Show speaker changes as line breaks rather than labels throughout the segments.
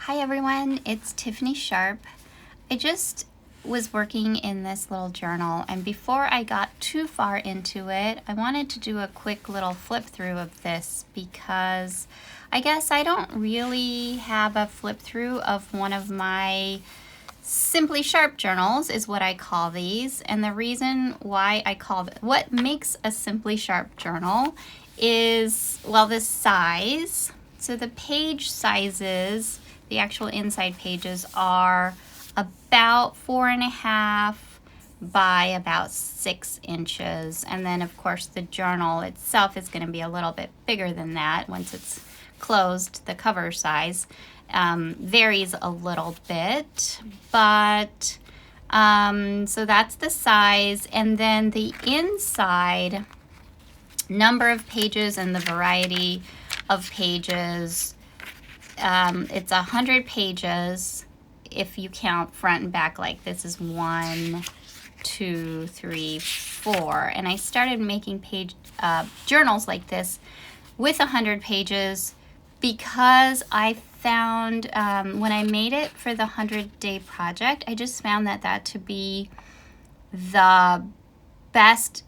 Hi everyone, it's Tiffany Sharpe. I just was working in this little journal, and before I got too far into it, I wanted to do a quick little flip through of this because I guess I don't really have a flip through of one of my Simply Sharpe journals is what I call these. And the reason why I call it, what makes a Simply Sharpe journal is, well, the size. So the page sizes, the actual inside pages are about 4.5 by about 6 inches. And then of course the journal itself is going to be a little bit bigger than that once it's closed. The cover size varies a little bit, but so that's the size. And then the inside number of pages and the variety of pages, it's 100 pages if you count front and back. Like this is 1, 2, 3, 4, and I started making journals like this with 100 pages because I found when I made it for the 100-day project, I just found that to be the best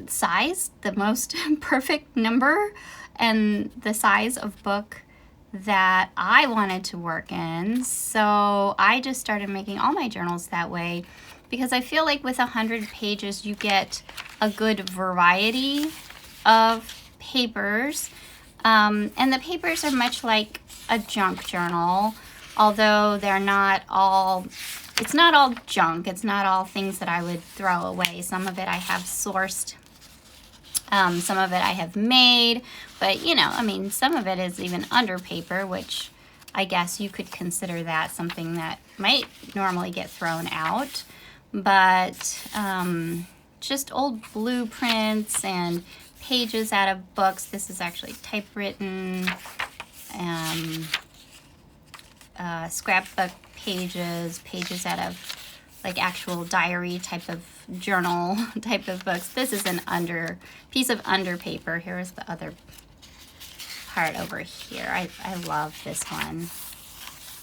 size, the most perfect number, and the size of book that I wanted to work in. So I just started making all my journals that way because I feel like with 100 pages you get a good variety of papers, and the papers are much like a junk journal, although they're not all, it's not all junk, it's not all things that I would throw away. Some of it I have sourced, some of it I have made, but you know, I mean, some of it is even under paper, which I guess you could consider that something that might normally get thrown out. But just old blueprints and pages out of books. This is actually typewritten, scrapbook pages, pages out of like actual diary type of journal type of books. This is an piece of under paper. Here's the other part over here. I love this one.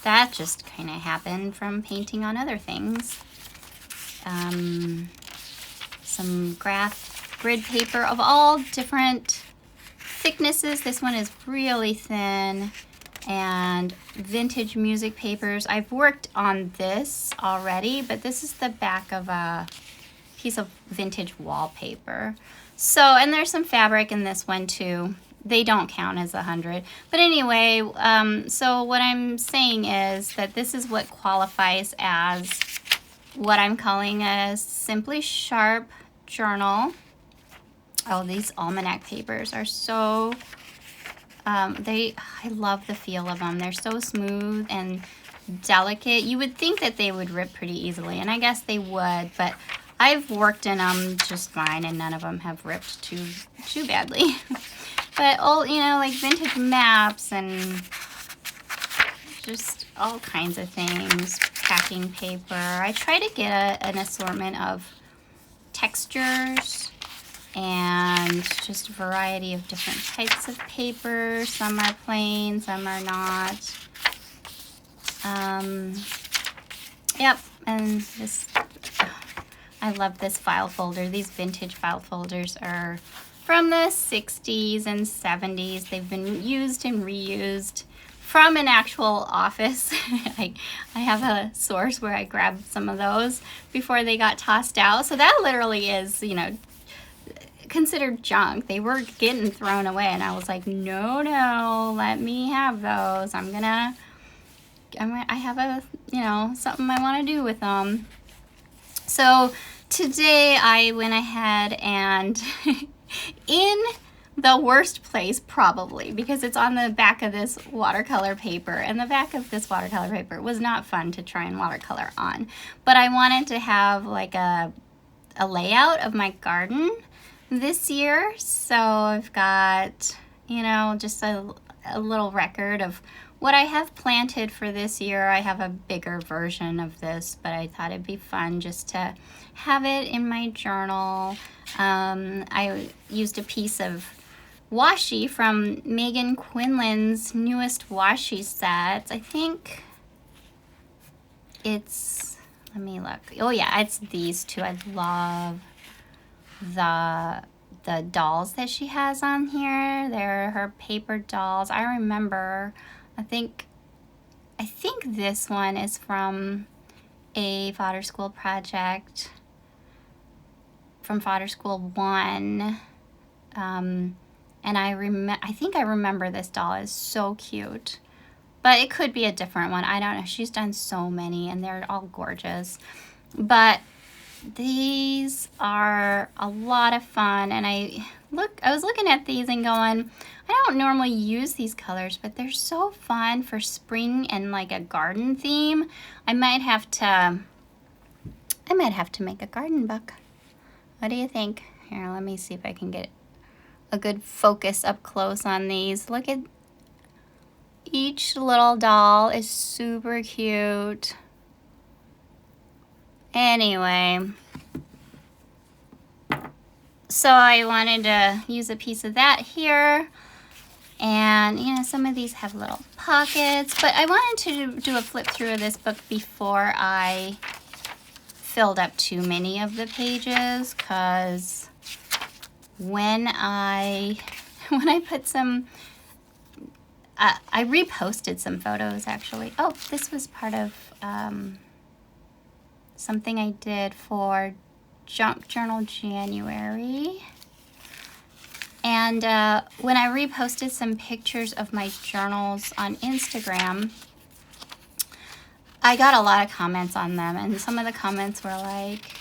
That just kind of happened from painting on other things. Some graph grid paper of all different thicknesses. This one is really thin. And vintage music papers. I've worked on this already, but this is the back of a piece of vintage wallpaper. So, and there's some fabric in this one too. They don't count as 100. But anyway, so what I'm saying is that this is what qualifies as what I'm calling a Simply Sharpe journal. Oh, these almanac papers are so I love the feel of them. They're so smooth and delicate. You would think that they would rip pretty easily, and I guess they would, but I've worked in them just fine, and none of them have ripped too badly. But old, you know, like vintage maps and just all kinds of things. Packing paper. I try to get an assortment of textures and just a variety of different types of paper. Some are plain, some are not. Yep, and this, I love this file folder. These vintage file folders are from the 60s and 70s. They've been used and reused from an actual office. I have a source where I grabbed some of those before they got tossed out. So that literally is, you know, considered junk. They were getting thrown away, and I was like, no, let me have those. I have a, you know, something I want to do with them. So today I went ahead and in the worst place probably, because it's on the back of this watercolor paper, and the back of this watercolor paper was not fun to try and watercolor on, but I wanted to have like a layout of my garden this year. So I've got, you know, just a little record of what I have planted for this year. I have a bigger version of this, but I thought it'd be fun just to have it in my journal. I used a piece of washi from Megan Quinlan's newest washi sets. I think it's, let me look. Oh yeah, it's these two. I love the dolls that she has on here. They're her paper dolls. I remember, I think this one is from a Fodder School project, from Fodder School 1. And I think I remember this doll is so cute. But it could be a different one. I don't know. She's done so many and they're all gorgeous. But these are a lot of fun, and I was looking at these and going, I don't normally use these colors, but they're so fun for spring and like a garden theme. I might have to make a garden book. What do you think? Here, let me see if I can get a good focus up close on these. Look at each little doll is super cute. Anyway, so I wanted to use a piece of that here. And, you know, some of these have little pockets. But I wanted to do a flip through of this book before I filled up too many of the pages. Because when I put some... I reposted some photos, actually. Oh, this was part of... something I did for Junk Journal January. And when I reposted some pictures of my journals on Instagram, I got a lot of comments on them. And some of the comments were like,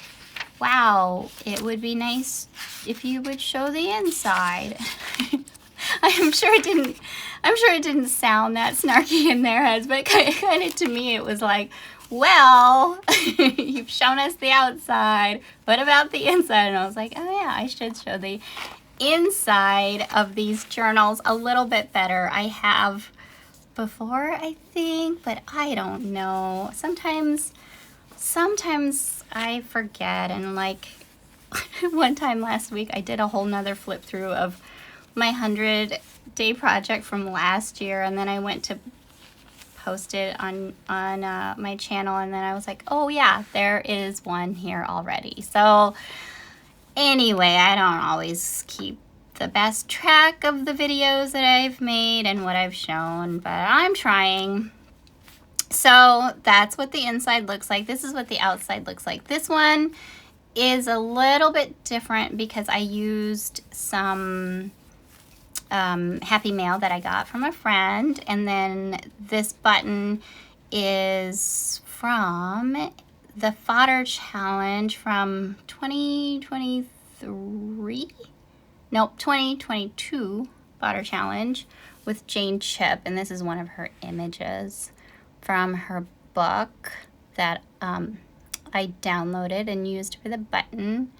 wow, it would be nice if you would show the inside. I'm sure it didn't sound that snarky in their heads, but kind of to me it was like, well, you've shown us the outside. What about the inside? And I was like, oh yeah, I should show the inside of these journals a little bit better. I have before, I think, but I don't know. Sometimes I forget, and like one time last week I did a whole nother flip through of my 100-day project from last year, and then I went to post it on my channel, and then I was like, oh yeah, there is one here already. So anyway, I don't always keep the best track of the videos that I've made and what I've shown, but I'm trying. So that's what the inside looks like. This is what the outside looks like. This one is a little bit different because I used some Happy Mail that I got from a friend, and then this button is from the Fodder Challenge from 2022 Fodder Challenge with Jane Chip, and this is one of her images from her book that I downloaded and used for the button.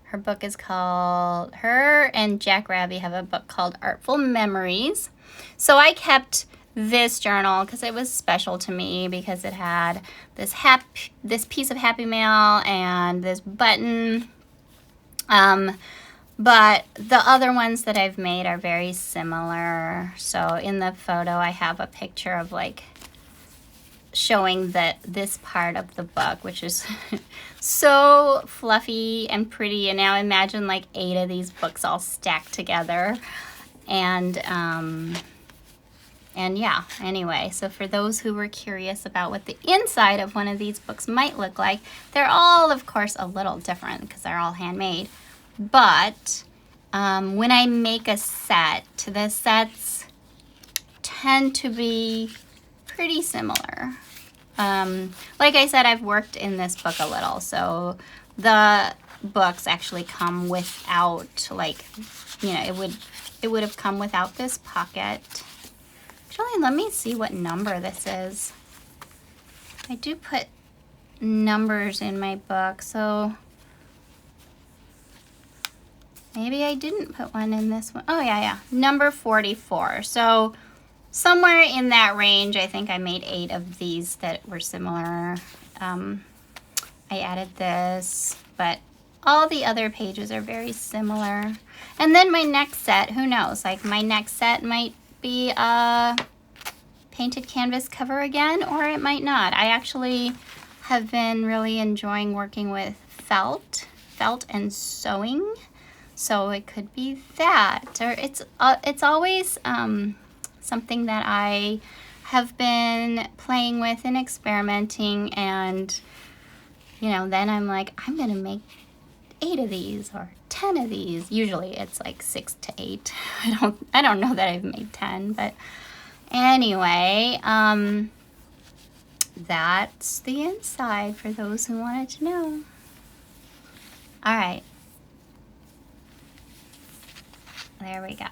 Her book is called, her and Jack Raby have a book called Artful Memories. So I kept this journal because it was special to me because it had this piece of Happy Mail and this button. But the other ones that I've made are very similar. So in the photo I have a picture of like showing this part of the book, which is so fluffy and pretty, and now imagine like 8 of these books all stacked together. And yeah, anyway, so for those who were curious about what the inside of one of these books might look like, they're all of course a little different because they're all handmade, but when I make a set, the sets tend to be pretty similar. Like I said, I've worked in this book a little, so the books actually come without, like, you know, it would have come without this pocket. Actually, let me see what number this is. I do put numbers in my book, so maybe I didn't put one in this one. Oh yeah, number 44. So somewhere in that range. I think I made 8 of these that were similar. I added this, but all the other pages are very similar. And then my next set, who knows, like my next set might be a painted canvas cover again, or it might not. I actually have been really enjoying working with felt and sewing. So it could be that, or it's always something that I have been playing with and experimenting, and you know, then I'm like, I'm gonna make 8 of these or 10 of these. Usually it's like 6 to 8. I don't know that I've made 10, but anyway, that's the inside for those who wanted to know. All right. There we go.